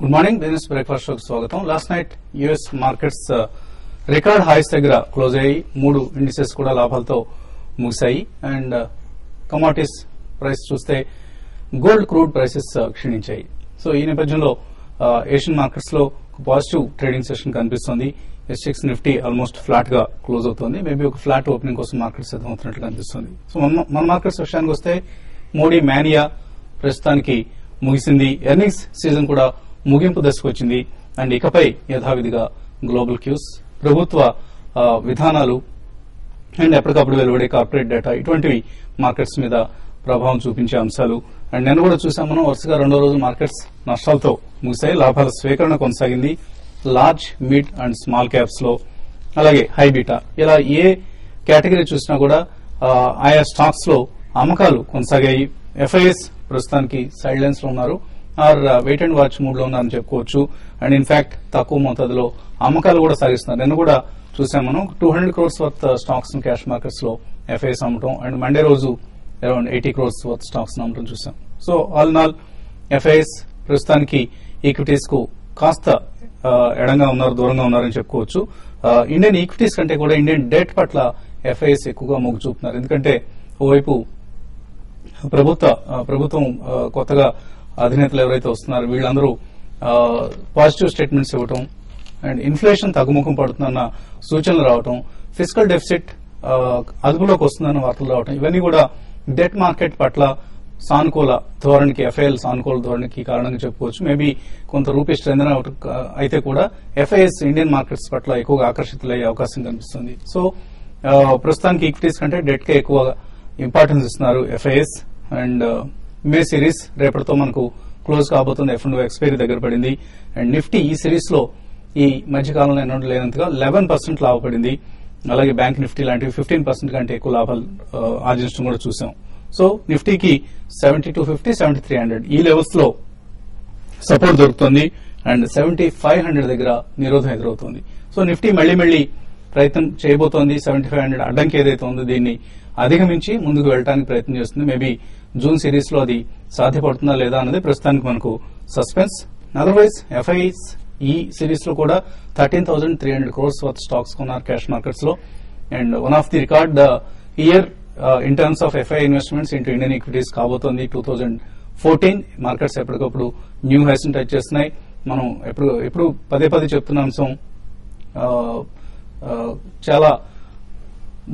Good morning business breakfast షోకి స్వాగతం. Last night US markets record highs దగ్గర close అయ్యి 3 ఇండిసెస్ కూడా లాభాలతో ముగిశాయి. అండ్ కమోడిటీస్ ప్రైస్ చూస్తే గోల్డ్ క్రూడ్ ప్రైసెస్ క్షీణించాయి. సో ఈ నేపథ్యంలో ఏషియన్ మార్కెట్స్ లో పాజిటివ్ ట్రేడింగ్ సెషన్ కనిపిస్తోంది. S6 నిఫ్టీ ఆల్మోస్ట్ ఫ్లాట్ గా క్లోజ్ అవుతోంది. మేబీ ఒక ఫ్లాట్ ఓపెనింగ్ కోసం మార్కెట్ సిద్ధమవుతున్నట్లు కనిపిస్తుంది. సో మన మార్కెట్స్ విషయానికి వస్తే మోడీ మేనియా ప్రస్తుతానికి ముగిసింది. ఎర్నింగ్స్ సీజన్ కూడా ముగింపు దశకు వచ్చింది. అండ్ ఇకపై యథావిధిగా గ్లోబల్ క్యూస్, ప్రభుత్వ విధానాలు అండ్ ఎప్పటికప్పుడు వెలువడే కార్పొరేట్ డేటా ఇటువంటివి మార్కెట్స్ మీద ప్రభావం చూపించే అంశాలు. అండ్ నేను కూడా చూసాం, మనం వరుసగా రెండో రోజు మార్కెట్స్ నష్టాలతో ముగిశాయి. లాభాల స్వీకరణ కొనసాగింది large, mid and small caps లో, అలాగే హై బీటా. ఇలా ఏ కేటగిరీ చూసినా కూడా ఆయా స్టాక్స్ లో అమ్మకాలు కొనసాగాయి. ఎఫ్ఐఎస్ ప్రస్తుతానికి సైడ్ లైన్స్ లో ఉన్నారు, or wait and watch mood లో ఉన్నారని చెప్పుకోవచ్చు. అండ్ ఇన్ఫాక్ట్ తక్కువ మోతాదులో అమ్మకాలు కూడా సాగిస్తున్నారు. నేను కూడా చూసాం, మనం 200 crores worth stocks cash markets లో ఎఫ్ఐఎస్ అమ్మటం, అండ్ మండే రోజు అరౌండ్ 80 crores వర్త్ స్టాక్స్ అమ్మటం చూసాం. So all in all FIs ప్రస్తుతానికి ఈక్విటీస్ కు కాస్త ఎడంగా ఉన్నారు, దూరంగా ఉన్నారని చెప్పుకోవచ్చు. ఇండియన్ ఈక్విటీస్ కంటే కూడా ఇండియన్ డెట్ పట్ల ఎఫ్ఐఎస్ ఎక్కువగా మొగ్గు చూపుతున్నారు. ఎందుకంటే ఓవైపు ప్రభుత్వం కొత్తగా అధినేతలు ఎవరైతే వస్తున్నారో వీళ్ళందరూ పాజిటివ్ స్టేట్మెంట్స్ ఇవ్వటం, అండ్ ఇన్ఫ్లేషన్ తగ్గుముఖం పడుతుందన్న సూచనలు రావటం, ఫిజికల్ డెఫిసిట్ అదుపులోకి వస్తుందన్న వార్తలు రావటం, ఇవన్నీ కూడా డెట్ మార్కెట్ పట్ల సానుకూల ధోరణికి, ఎఫ్ఐఎల్ సానుకూల ధోరణికి కారణంగా చెప్పుకోవచ్చు. మేబీ కొంత రూపీ స్ట్రెంథెన్ అయితే కూడా ఎఫ్ఐఎస్ ఇండియన్ మార్కెట్స్ పట్ల ఎక్కువగా ఆకర్షితులయ్యే అవకాశం కనిపిస్తుంది. సో ప్రస్తుతానికి ఈక్విటీస్ కంటే డెట్ కే ఎక్కువ ఇంపార్టెన్స్ ఇస్తున్నారు ఎఫ్ఐఎస్. అండ్ మే సిరీస్ రేపటితో మనకు క్లోజ్ కాబోతుంది. F&O ఎక్స్పైరీ దగ్గర పడింది. అండ్ నిఫ్టీ ఈ సిరీస్ లో ఈ మధ్యకాలంలో ఎన్నడూ లేనంతగా 11% లాభపడింది. అలాగే బ్యాంక్ నిఫ్టీ లాంటివి 15% కంటే ఎక్కువ లాభాలు ఆర్జించడం కూడా చూసాం. సో నిఫ్టీకి 7250, 7300 ఈ లెవెల్స్ లో సపోర్ట్ దొరుకుతుంది. అండ్ 7500 దగ్గర నిరోధం ఎదురవుతుంది. సో నిఫ్టీ మళ్లీ ప్రయత్నం చేయబోతోంది. 7500 అడ్డంకి ఏదైతే ఉందో దీన్ని అధిగమించి ముందుకు వెళ్ళడానికి ప్రయత్నం చేస్తుంది. మేబీ జూన్ సిరీస్ లో అది సాధ్యపడుతుందా లేదా అన్నది ప్రస్తుతానికి మనకు సస్పెన్స్. అదర్వైజ్ ఎఫ్ఐఎస్ ఈ సిరీస్ లో కూడా 13,300 crores వర్త్ స్టాక్స్ కొన్నారు క్యాష్ మార్కెట్స్ లో. And one of the record year in terms of FI investments into Indian equities కాబోతోంది 2014. మార్కెట్స్ ఎప్పటికప్పుడు న్యూ హైస్ టచ్ చేస్తున్నాయి. మనం ఎప్పుడు పదే చెప్తున్న అంశం, చాలా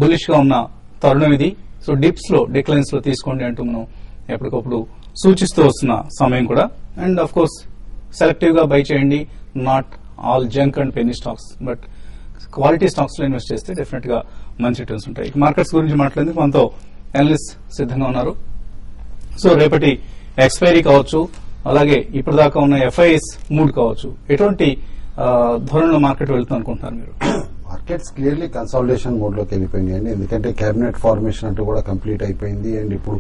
బులిష్ గా ఉన్న తరుణం ఇది. సో డిప్స్ లో, డిక్లైన్స్ లో తీసుకోండి అంటూ మనం ఎప్పటికప్పుడు సూచిస్తూ వస్తున్న సమయం కూడా. అండ్ అఫ్ కోర్స్ సెలెక్టివ్ గా బై చేయండి, not all junk and Penney stocks, but quality stocks లో ఇన్వెస్ట్ చేస్తే డెఫినెట్ గా మంచి రిటర్న్స్ ఉంటాయి. మార్కెట్స్ గురించి మాట్లాడేందుకు మనతో అనలిస్ట్ సిద్ధంగా ఉన్నారు. సో రేపటి ఎక్స్పైరీ కావచ్చు, అలాగే ఇప్పటిదాకా ఉన్న ఎఫ్ఐఎస్ మూడ్ కావచ్చు, ఎటువంటి ధోరణిలో మార్కెట్ వెళ్తుంది అనుకుంటున్నారు మీరు? మార్కెట్స్ క్లియర్లీ కన్సాలిడేషన్ మోడ్ లోకి వెళ్ళిపోయినాయండి. ఎందుకంటే కేబినెట్ ఫార్మేషన్ అంటూ కూడా కంప్లీట్ అయిపోయింది. అండ్ ఇప్పుడు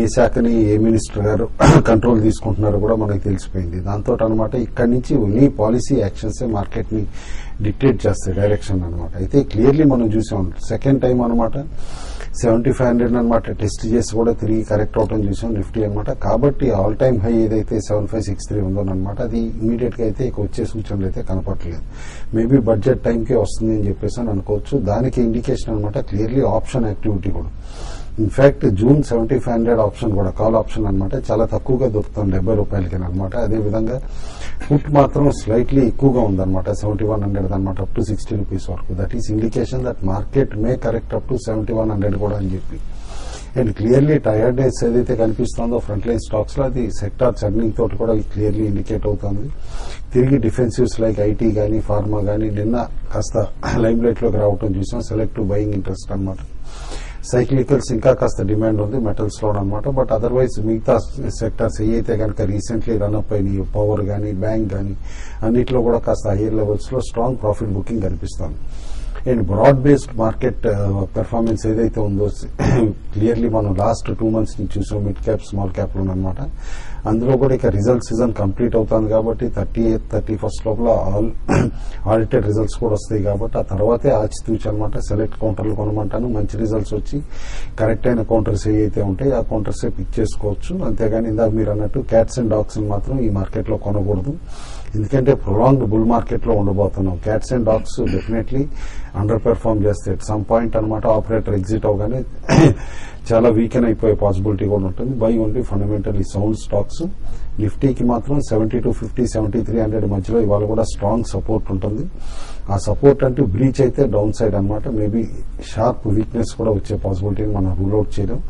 ఏ శాఖని ఏ మినిస్టర్ గారు కంట్రోల్ తీసుకుంటున్నారో కూడా మనకు తెలిసిపోయింది. దాంతో అనమాట ఇక్కడి నుంచి ఓన్లీ పాలసీ యాక్షన్స్ మార్కెట్ ని డిక్టేట్ చేస్తాయి డైరెక్షన్ అనమాట. అయితే క్లియర్లీ మనం చూసాం, సెకండ్ టైం అనమాట 7500 అనమాట టెస్ట్ చేసి కూడా తిరిగి కరెక్ట్ అవటం చూసాం నిఫ్టీ అనమాట. కాబట్టి ఆల్ టైమ్ హై ఏదైతే 7563 ఉందోనమాట అది ఇమీడియట్ గా అయితే ఇక వచ్చే సూచనలు అయితే కనపడలేదు. మేబీ బడ్జెట్ టైంకే వస్తుంది అని చెప్పేసి అని అనుకోవచ్చు. దానికి ఇండికేషన్ అనమాట క్లియర్లీ ఆప్షన్ యాక్టివిటీ కూడా. ఇన్ఫాక్ట్ జూన్ 7500 ఆప్షన్ కూడా, కాల్ ఆప్షన్ అనమాట చాలా తక్కువగా దొరుకుతుంది, 70 రూపాయలకి అనమాట. అదేవిధంగా పుట్ మాత్రం స్లైట్లీ ఎక్కువగా ఉందన్నమాట, 7100 అనమాట, అప్ టు 60 రూపీస్ వరకు. That is indication that market May correct up to 7100 కూడా అని చెప్పి. అండ్ క్లియర్లీ టైర్డ్నెస్ ఏదైతే కనిపిస్తుందో ఫ్రంట్ లైన్ స్టాక్స్ లో అది సెక్టార్ చర్నింగ్ తోటి కూడా క్లియర్లీ ఇండికేట్ అవుతుంది. తిరిగి డిఫెన్సివ్స్ లైక్ ఐటీ గానీ, ఫార్మా గానీ నిన్న కాస్త లైమ్ లైట్ లోకి రావడం చూసాం. సెలెక్టివ్ బయింగ్ ఇంట్రెస్ట్ అనమాట. సైక్లికల్స్ ఇంకా కాస్త డిమాండ్ ఉంది మెటల్స్ లో అనమాట. బట్ అదర్వైజ్ మిగతా సెక్టర్స్ ఏవైతే కనుక రీసెంట్లీ రన్అప్ అయినాయి, పవర్ గానీ, బ్యాంక్ గానీ అన్నిట్లో కూడా కాస్త హైయర్ లెవెల్స్ లో స్ట్రాంగ్ ప్రాఫిట్ బుకింగ్ కనిపిస్తుంది. And broad based market performance ఏదైతే ఉందో క్లియర్లీ మనం లాస్ట్ 2 months నుంచి చూసాం. మిడ్ క్యాప్, స్మాల్ క్యాప్ లో అనమాట అందులో కూడా ఇక రిజల్ట్ సీజన్ కంప్లీట్ అవుతుంది కాబట్టి 30th 31st లోపల ఆడిటెడ్ రిజల్ట్స్ కూడా వస్తాయి కాబట్టి ఆ తర్వాతే ఆచితూచి అనమాట సెలెక్ట్ కౌంటర్లు కొనమంటాను. మంచి రిజల్ట్స్ వచ్చి కరెక్ట్ అయిన కౌంటర్స్ ఏవైతే ఉంటాయి ఆ కౌంటర్సే పిక్ చేసుకోవచ్చు. అంతేగాని ఇందాక మీరు అన్నట్టు క్యాట్స్ అండ్ డాగ్స్ మాత్రం ఈ మార్కెట్ లో కొనకూడదు. ఎందుకంటే ప్రొలాంగ్డ్ బుల్ మార్కెట్ లో ఉండబోతున్నాం. Cats and dogs definitely under perform చేస్తే ఎట్ సమ్ పాయింట్ అనమాట ఆపరేటర్ ఎగ్జిట్ అవగానే చాలా వీకెన్ అయిపోయే పాసిబిలిటీ కూడా ఉంటుంది. Buy only fundamentally sound stocks. నిఫ్టీకి మాత్రం 7250 7300 మధ్యలో ఇవాళ కూడా స్ట్రాంగ్ సపోర్ట్ ఉంటుంది. ఆ సపోర్ట్ అంటే బ్రీచ్ అయితే డౌన్ సైడ్ అనమాట. మేబీ షార్ప్ వీక్నెస్ కూడా వచ్చే పాసిబిలిటీని మనం రూల్ అవుట్ చేయడం.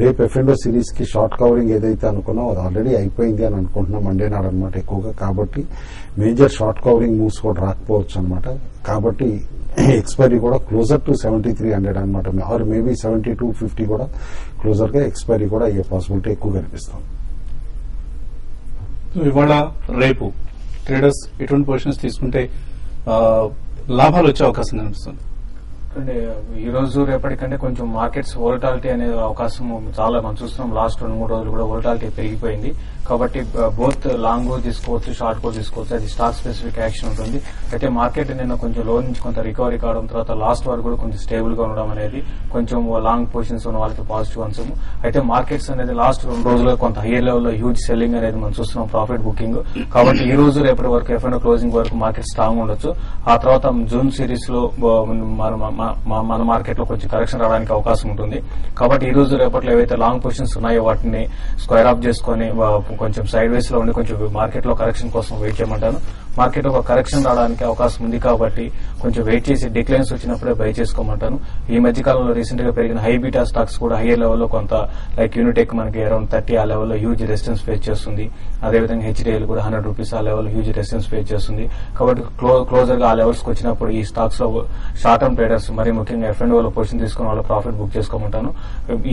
రేపు F&O సిరీస్ కి షార్ట్ కవరింగ్ ఏదైతే అనుకున్నాం అది ఆల్రెడీ అయిపోయింది అని అనుకుంటున్నాం మండే నాడు అనమాట ఎక్కువగా. కాబట్టి మేజర్ షార్ట్ కవరింగ్ మూవ్స్ కూడా రాకపోవచ్చు అనమాట. కాబట్టి ఎక్స్పైరీ కూడా క్లోజర్ టు 7300 అనమాట. ఆర్ మేబీ 7250 కూడా క్లోజర్ గా ఎక్స్పైరీ కూడా అయ్యే పాసిబిలిటీ ఎక్కువ కనిపిస్తుంది. ఇవాళ రేపు ట్రేడర్స్ ఎటువంటి పొజిషన్స్ తీసుకుంటే లాభాలు వచ్చే అవకాశం కనిపిస్తుంది? ఈ రోజు రేపటికంటే కొంచెం మార్కెట్స్ వోలటాలిటీ అనే అవకాశం చాలా మనం చూస్తున్నాం. లాస్ట్ 2-3 రోజులు కూడా వోలటాలిటీ పెరిగిపోయింది. కాబట్టి బోత్ లాంగ్ తీసుకోవచ్చు, షార్ట్ కూడా తీసుకోవచ్చు. అది స్టాక్ స్పెసిఫిక్ యాక్షన్ ఉంటుంది. అయితే మార్కెట్ నిన్న కొంచెం లో నుంచి కొంత రికవరీ కావడం, తర్వాత లాస్ట్ వరకు కూడా కొంచెం స్టేబుల్ గా ఉండడం అనేది కొంచెం లాంగ్ పొజిషన్స్ ఉన్న వాళ్ళకి పాజిటివ్ అంశం. అయితే మార్కెట్స్ అనేది లాస్ట్ 2 రోజుల్లో కొంత హైయర్ లెవెల్ లో హ్యూజ్ సెల్లింగ్ అనేది మనం చూస్తున్నాం, ప్రాఫిట్ బుకింగ్. కాబట్టి ఈ రోజు రేపటి వరకు F&O క్లోజింగ్ వరకు మార్కెట్ స్ట్రాంగ్ ఉండొచ్చు. ఆ తర్వాత జూన్ సిరీస్ లో మన మార్కెట్ లో కొంచెం కరెక్షన్ రావడానికి అవకాశం ఉంటుంది. కాబట్టి ఈ రోజు రేపట్లో ఏవైతే లాంగ్ పొజిషన్స్ ఉన్నాయో వాటిని స్క్వేర్ ఆఫ్ చేసుకుని కొంచెం సైడ్ వేస్ లో ఉండి కొంచెం మార్కెట్ లో కరెక్షన్ కోసం వెయిట్ చేయమంటాను. మార్కెట్ ఒక కరెక్షన్ రావడానికి అవకాశం ఉంది కాబట్టి కొంచెం వెయిట్ చేసి డిక్లైన్స్ వచ్చినప్పుడే బై చేసుకోమంటాను. ఈ మధ్య కాలంలో రీసెంట్ గా పెరిగిన హై బీటా స్టాక్స్ కూడా హైయర్ లెవెల్లో కొంత లైక్ యూనిటెక్ మనకి అరౌండ్ 30 ఆ లెవెల్లో హ్యూజ్ రెసిస్టెన్స్ ఫేస్ చేస్తుంది. అదేవిధంగా HDL కూడా 100 రూపీస్ ఆ లెవెల్ హ్యూజ్ రెసిస్టెన్స్ ఫేస్ చేస్తుంది. కాబట్టి క్లోజర్ గా ఆ లెవెల్స్ కి వచ్చినప్పుడు ఈ స్టాక్స్ లో షార్ట్ టర్మ్ ట్రేడర్స్ మరి ముఖ్యంగా F&O లో పొజిషన్ తీసుకుని వాళ్ళ ప్రాఫిట్ బుక్ చేసుకోమంటాను.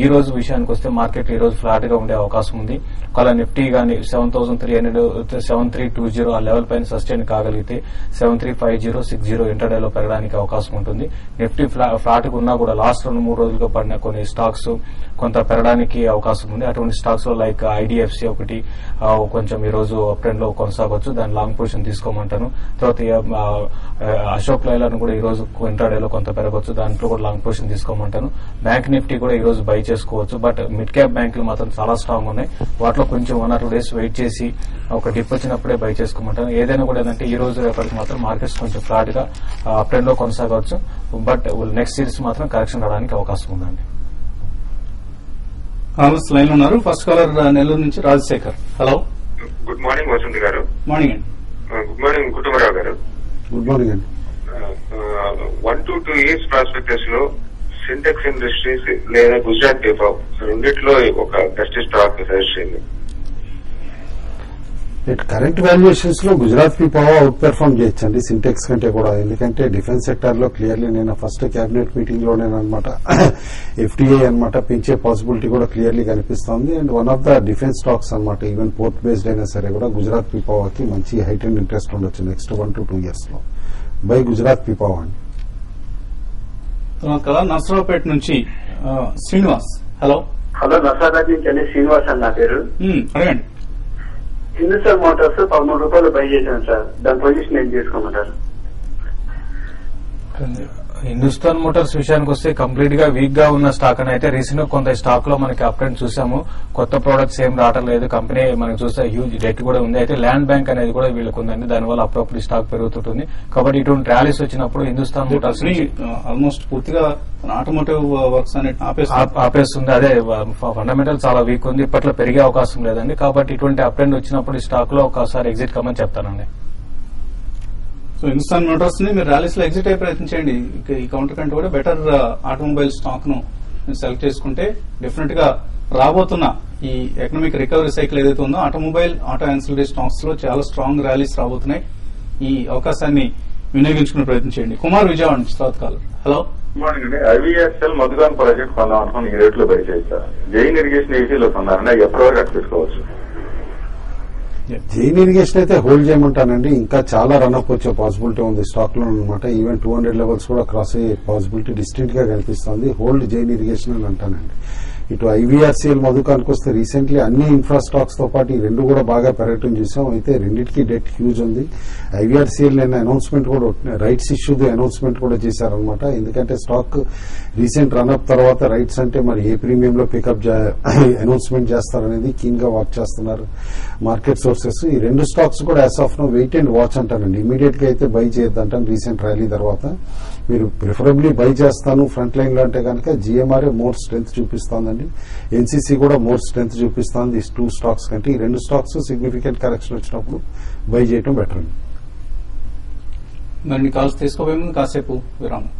ఈ రోజు విషయానికి వస్తే మార్కెట్ ఈ రోజు ఫ్లాట్ గా ఉండే అవకాశం ఉంది. ఒకవేళ నిఫ్టీ గానీ 7320 ఆ లెవెల్ పైన సస్టైన్ కాగలిగితే 735060 ఇంటర్డే లో పెరగడానికి అవకాశం ఉంటుంది. నిఫ్టీ ఫ్లాట్ గా ఉన్నా కూడా లాస్ట్ 2-3 రోజులుగా పడిన కొన్ని స్టాక్స్ కొంత పెరగడానికి అవకాశం ఉంది. అటువంటి స్టాక్స్ లో లైక్ IDFC ఒకటి కొంచెం ఈ రోజు అప్ ట్రెండ్ లో కొనసాగొచ్చు. దాని లాంగ్ పొజిషన్ తీసుకోమంటాను. తర్వాత అశోక్ లైలాండ్ కూడా ఈ రోజు ఇంటర్డే లో కొంత పెరగొచ్చు. దాంట్లో కూడా లాంగ్ పొజిషన్ తీసుకోమంటాను. బ్యాంక్ నిఫ్టీ కూడా ఈ రోజు బై చేసుకోవచ్చు. బట్ మిడ్ క్యాప్ బ్యాంకులు మాత్రం చాలా స్ట్రాంగ్ ఉన్నాయి. వాటిలో కొంచెం 1 or 2 days వెయిట్ చేసి ఒక డిప్ వచ్చినప్పుడే బై చేసుకోమంటాను. ఏదైనా కూడా ఏంటంటే ఈ రోజు రేపటికి మాత్రం మార్కెట్స్ కొంచెం ఫ్లాట్ గా అప్ ట్రెండ్ లో కొనసాగవచ్చు. బట్ నెక్స్ట్ సిరీస్ మాత్రం కరెక్షన్ రావడానికి అవకాశం ఉందండి. కాలర్స్ లైన్ లో ఉన్నారు. ఫస్ట్ కాలర్ నెల్లూరు నుంచి Rajasekhar. Hello, good morning Vasanth గారు. మార్నింగ్ అండి. గుడ్ మార్నింగ్ కుటుంబరావు గారు. గుడ్ మార్నింగ్ అండి. 1 to 2 years ప్రాస్పెక్టస్ లో సింటెక్స్ ఇండస్ట్రీస్ లేదా గుజరాత్ పేపర్ రెండిట్లో ఒక బెస్ట్ స్టాక్ సజెస్ట్ చేయండి. కరెంట్ వాల్యుయేషన్స్ లో గుజరాత్ పీపావా అవుట్ పెర్ఫార్మ్ చేయొచ్చండి సింటెక్స్ కంటే కూడా. ఎందుకంటే డిఫెన్స్ సెక్టర్ లో క్లియర్లీ నేను ఫస్ట్ కేబినెట్ మీటింగ్ లోనేనమాట FDI అనమాట పెంచే పాసిబిలిటీ కూడా క్లియర్లీ కనిపిస్తోంది. And one of the defence stocks అనమాట. ఈవెన్ పోర్ట్ బేస్డ్ అయినా సరే కూడా గుజరాత్ పీపావాకి మంచి హైట్ అండ్ ఇంట్రెస్ట్ ఉండొచ్చు నెక్స్ట్ 1 to 2 years లో బై గుజరాత్ పీపావా అండి. నర్సరావుపేట నుంచి శ్రీనివాస్. హలో. హలో, నర్సరావుపేట నుంచి శ్రీనివాస్ అని నా పేరు. అడగండి. హిందుస్థాన్ మోటార్స్ 13 రూపాయలు బై చేశాను సార్. దాని పొజిషన్ ఏం చేసుకోమంటారు? హిందుస్థాన్ మోటార్స్ విషయానికి వస్తే కంప్లీట్ గా వీక్ గా ఉన్న స్టాక్ అని అయితే రీసెంట్ గా కొంత స్టాక్ లో మనకి అప్ ట్రెండ్ చూసాము. కొత్త ప్రొడక్ట్స్ ఏం రావడం లేదు. కంపెనీ మనకి చూస్తే హ్యూజ్ డెట్ కూడా ఉంది. అయితే ల్యాండ్ బ్యాంక్ అనేది కూడా వీళ్ళకి ఉందండి. దానివల్ల అప్పుడప్పుడు స్టాక్ పెరుగుతుంటుంది. కాబట్టి ఇటువంటి ర్యాలీస్ వచ్చినప్పుడు హిందుస్థాన్ మోటార్స్ ఆల్మోస్ట్ పూర్తిగా ఆటోమోటివ్ వర్క్స్ అనేది ఆపేస్తుంది. అదే ఫండమెంటల్ చాలా వీక్ ఉంది. ఇప్పట్లో పెరిగే అవకాశం లేదండి. కాబట్టి ఇటువంటి అప్ ట్రెండ్ వచ్చినప్పుడు ఈ స్టాక్ లో ఒకసారి ఎగ్జిట్ కమ్మని చెప్తానండి. సో హిందుస్థాన్ మోటార్స్ ని మీరు ర్యాలీస్ లో ఎగ్జిట్ అయ్యే ప్రయత్నించండి. ఈ కౌంటర్ కంటే కూడా బెటర్ ఆటోమొబైల్ స్టాక్ ను సెలెక్ట్ చేసుకుంటే డెఫినెట్ గా రాబోతున్న ఈ ఎకనామిక్ రికవరీ సైకిల్ ఏదైతే ఉందో ఆటోమొబైల్ ఆటో యాన్సిలరీ స్టాక్స్ లో చాలా స్ట్రాంగ్ ర్యాలీస్ రాబోతున్నాయి. ఈ అవకాశాన్ని వినియోగించుకునే ప్రయత్నం చేయండి. కుమార్ విజయవాడ నుంచి తర్వాత కాలర్. హలో. మార్నింగ్ అండి. IVSL మధుగాన్ ప్రాజెక్ట్ కొందాం అనుకుని ఈ రేట్లో బై చేస్తారు. జైన్ ఇరిగేషన్ ఏసీలో కొన్నారండి. ఎప్పటి వరకు అట్టుకోవచ్చు? జైన్ ఇరిగేషన్ అయితే హోల్డ్ చేయమంటానండి. ఇంకా చాలా రన్అప్ వచ్చే పాసిబిలిటీ ఉంది స్టాక్ లో అనమాట. ఈవెన్ 200 లెవెల్స్ కూడా క్రాస్ అయ్యే పాసిబిలిటీ డిస్టింక్ట్ గా కనిపిస్తుంది. హోల్డ్ జైన్ ఇరిగేషన్ అని అంటానండి. ఇటు ఐవీఆర్సీఎల్ మధుకానికి వస్తే రీసెంట్లీ అన్ని ఇన్ఫ్రా స్టాక్స్ తో పాటు ఈ రెండు కూడా బాగా పెరగటం చూసాం. అయితే రెండింటికి డెట్ హ్యూజ్ ఉంది. ఐవీఆర్సీఎల్ నిన్న అనౌన్స్మెంట్ కూడా రైట్స్ ఇష్యూది అనౌన్స్మెంట్ కూడా చేశారనమాట. ఎందుకంటే స్టాక్ రీసెంట్ రన్అప్ తర్వాత రైట్స్ అంటే మరి ఏ ప్రీమియంలో పికప్ అనౌన్స్మెంట్ చేస్తారనేది కీన్ గా వాచ్ చేస్తున్నారు మార్కెట్ సోర్సెస్. ఈ రెండు స్టాక్స్ కూడా as of no wait and watch అంటానండి. ఇమీడియట్ గా అయితే బై చేయొద్దంటాను. రీసెంట్ ర్యాలీ తర్వాత మీరు ప్రిఫరబ్లీ బై చేస్తాను ఫ్రంట్ లైన్ లో అంటే కనుక జిఎంఆర్ఏ మోర్ స్ట్రెంత్ చూపిస్తోందండి. ఎన్సీసీ కూడా మోర్ స్ట్రెంత్ చూపిస్తోంది ఈ టూ స్టాక్స్ కంటే. ఈ రెండు స్టాక్స్ సిగ్నిఫికెంట్ కరెక్షన్ వచ్చినప్పుడు బై చేయడం బెటర్ అండి. మరిన్ని కాల్స్ తీసుకోబోయే ముందు కాసేపు విరామం.